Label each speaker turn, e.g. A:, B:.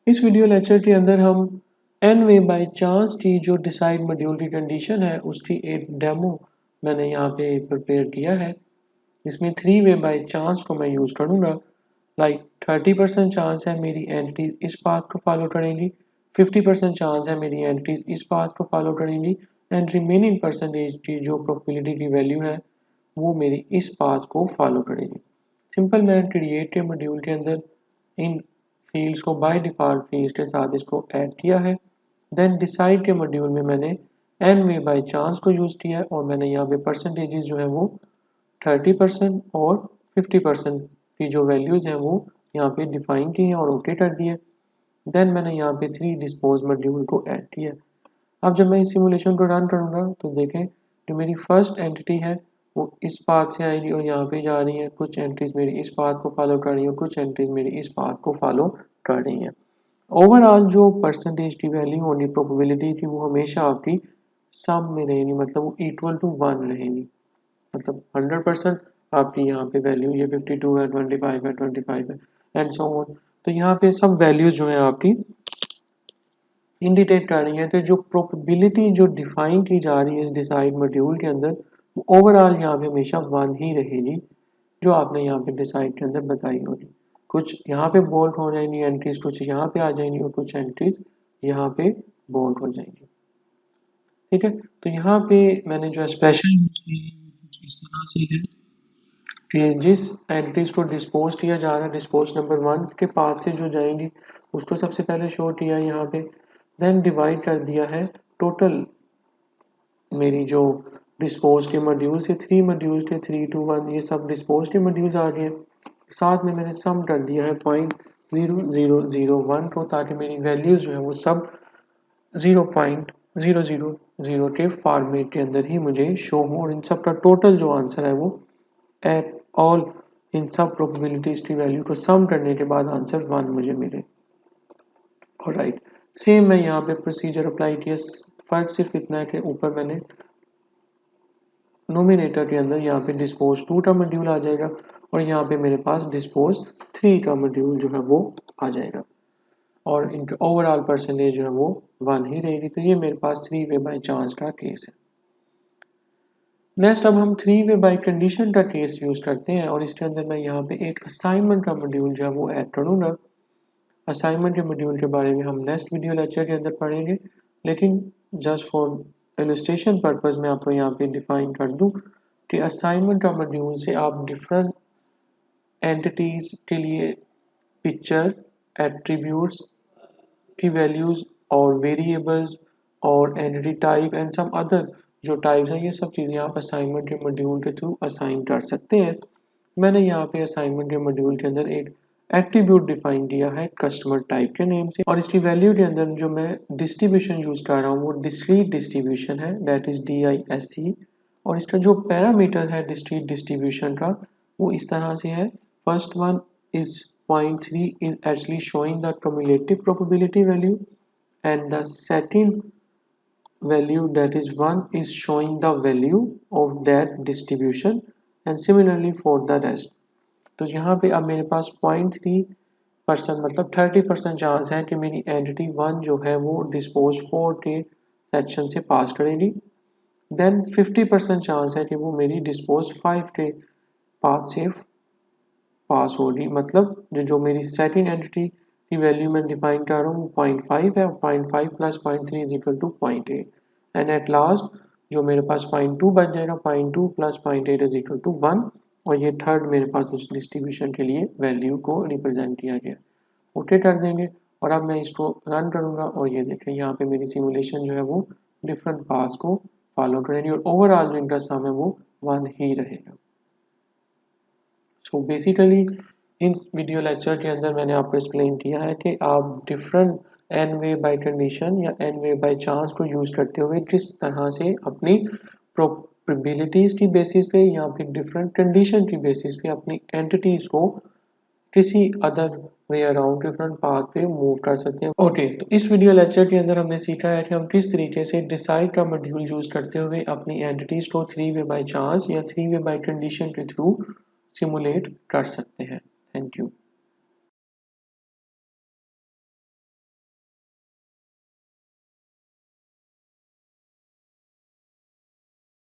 A: इस video lecture के अंदर हम एन वे बाय चांस की जो डिसाइड मॉड्यूल की कंडीशन है उसकी एक डेमो मैंने यहाँ पे प्रिपेयर किया है। इसमें 3 वे बाय चांस को मैं यूज़ करूँगा। लाइक 30% चांस है मेरी एंटिटीज इस पाथ को फॉलो करेंगी, 50% चांस है मेरी एंटिटीज इस पाथ को फॉलो करेंगी एंड रिमेनिंग परसेंटेज की जो प्रोबेबिलिटी की वैल्यू है वो मेरी इस पाथ को फॉलो करेगी। सिंपल मैन क्रिएट के मॉड्यूल के अंदर इन फील्ड्स को बाय डिफ़ॉल्ट फील्ड्स के साथ इसको ऐड किया है। देन डिसाइड के मॉड्यूल में मैंने एन वे बाय चांस को यूज़ किया है और मैंने यहाँ पे परसेंटेजेस जो है वो 30% और 50% की जो वैल्यूज़ हैं वो यहाँ पे डिफाइन की हैं और ओके कर दिए। देन मैंने यहाँ पे 3 डिस्पोज मॉड्यूल को ऐड किया। अब जब मैं इस सिमुलेशन को रन करूँगा तो देखें जो मेरी फर्स्ट एंटिटी है वो इस पाथ से आएगी और यहाँ पे जा रही है। कुछ एंट्रीज मेरी इस पाथ को फॉलो कर रही है और कुछ एंट्रीज मेरी इस पाथ को फॉलो कर रही हैं। ओवरऑल जो परसेंटेज की वैल्यू होनी प्रोबेबिलिटी की वो हमेशा आपकी सम में रहेगी, मतलब वो इक्वल टू 1 रहेगी। मतलब 100% आपकी यहाँ पे वैल्यू ये 52 है, 25 है, 25 है एंड सो ऑन। तो यहाँ पे सब वैल्यूज जो है आपकी इंडिकेट कर रही है। तो जो प्रोबेबिलिटी जो डिफाइन की जा रही है इस डिसाइड मॉड्यूल के अंदर वो ओवरऑल यहाँ पे हमेशा 1 ही रहेगी जो आपने यहाँ पे डिसाइड के अंदर बताई होगी। कुछ यहाँ पे बोल्ड हो जाएंगी एंट्रीज, कुछ यहाँ पे आ जाएंगी और कुछ एंट्रीज यहाँ पे बोल्ड हो जाएंगी। ठीक है, तो यहाँ पे मैंने जो स्पेशल यूज की है कुछ इस तरह से है कि जिस एंट्रीज को डिस्पोज किया जा रहा है डिस्पोज नंबर 1 के पाथ से जो जाएंगी उसको सबसे पहले शो किया यहाँ पे। देन डिवाइड कर दिया है टोटल मेरी जो डिस्पोज के मॉड्यूल से 3 मॉड्यूल थे 3 2 1 ये सब डिस्पोज के मॉड्यूल्स आ गए। साथ में मैंने सम कर दिया है 0.0001 को ताकि मेरी वैल्यूज जो है वो सब 0.000 के फॉर्मेट के अंदर ही मुझे शो हो और इन सब का टोटल जो आंसर है वो एट ऑल इन सब प्रोबेबिलिटीज की वैल्यू को सम करने के बाद आंसर 1 मुझे मिले। ऑलराइट, सेम मैं यहाँ पे प्रोसीजर अप्लाई किया। फर्क सिर्फ इतना है कि ऊपर मैंने नोमिनेटर के अंदर यहाँ पे डिस्पोज 2 का मॉड्यूल आ जाएगा और यहाँ पे मेरे पास डिस्पोज 3 का मॉड्यूल जो है वो आ जाएगा और इनके ओवरऑल परसेंटेज जो है वो 1 ही रहेगी। तो ये मेरे पास 3 वे बाय चांस का केस है। नेक्स्ट अब हम 3 वे बाय कंडीशन का केस यूज करते हैं और इसके अंदर मैं यहाँ पे एक असाइनमेंट का मॉड्यूल जो है वो ऐड करूँगा। असाइनमेंट के मॉड्यूल के बारे में हम नेक्स्ट वीडियो लेक्चर के अंदर पढ़ेंगे, लेकिन जस्ट फॉर इलस्ट्रेशन पर्पस मैं आपको यहाँ पे डिफाइन कर दूँ कि असाइनमेंट का मॉड्यूल से आप डिफरेंट एंटिटीज के लिए पिक्चर, एट्रीब्यूट्स की वैल्यूज और वेरिएबल्स और entity type and some other जो टाइप्स हैं ये सब चीज़ें आप असाइनमेंट के मॉड्यूल के थ्रू असाइन कर सकते हैं। मैंने यहाँ पे असाइनमेंट के मॉड्यूल के अंदर एक एट्रीब्यूट डिफाइन किया है कस्टमर टाइप के नेम से और इसकी वैल्यू के अंदर जो मैं डिस्ट्रीब्यूशन यूज कर रहा हूँ वो डिस्क्रीट डिस्ट्रीब्यूशन है, दैट इज DISC। और इसका जो पैरामीटर है डिस्क्रीट डिस्ट्रीब्यूशन का वो इस तरह से है। First one is 0.3 is actually showing the cumulative probability value and the second value that is 1 is showing the value of that distribution and similarly for the rest। तो यहाँ पे अब मेरे पास 0.3% मतलब 30% चांस है कि मेरी एंटिटी 1 जो है वो डिस्पोज 4 के सेक्शन से पास करेगी। देन 50% चांस है कि वो मेरी डिस्पोज 5 के पाथ से पास होगी। मतलब जो मेरी सेकंड एंटिटी की वैल्यू मैं डिफाइन कर रहा हूँ 0.5 है, 0.5 plus 0.3 is equal to 0.8 and at last जो मेरे पास 0.2 बच जाएगा, 0.2 प्लस 0.8 इज इक्वल टू 1 और ये थर्ड मेरे पास उस डिस्ट्रीब्यूशन के लिए वैल्यू को रिप्रेजेंट किया गया। ओके कर देंगे और अब मैं इसको रन करूंगा और ये देखें यहाँ पे मेरी सिमुलेशन जो है वो डिफरेंट पाथ्स को फॉलो करेगी और ओवरऑल जो इनका सम है वो 1 ही रहेगा। So basically in video lecture के अंदर मैंने आपको एक्सप्लेन किया है कि आप different n way by condition या एन वे बाय चांस को यूज करते हुए किस तरह से अपनी प्रोबेबिलिटीज की बेसिस पे या फिर डिफरेंट कंडीशन की बेसिस पे अपनी एंटिटीज को किसी other way around different path पे मूव कर सकते हैं। ओके, तो इस वीडियो लेक्चर के अंदर हमने सीखा है कि हम किस तरीके से डिसाइड का मॉड्यूल यूज करते हुए अपनी एंटिटीज को 3 वे बाय चांस या 3 वे बाय कंडीशन के थ्रू सिमुलेट कर सकते हैं। Thank you.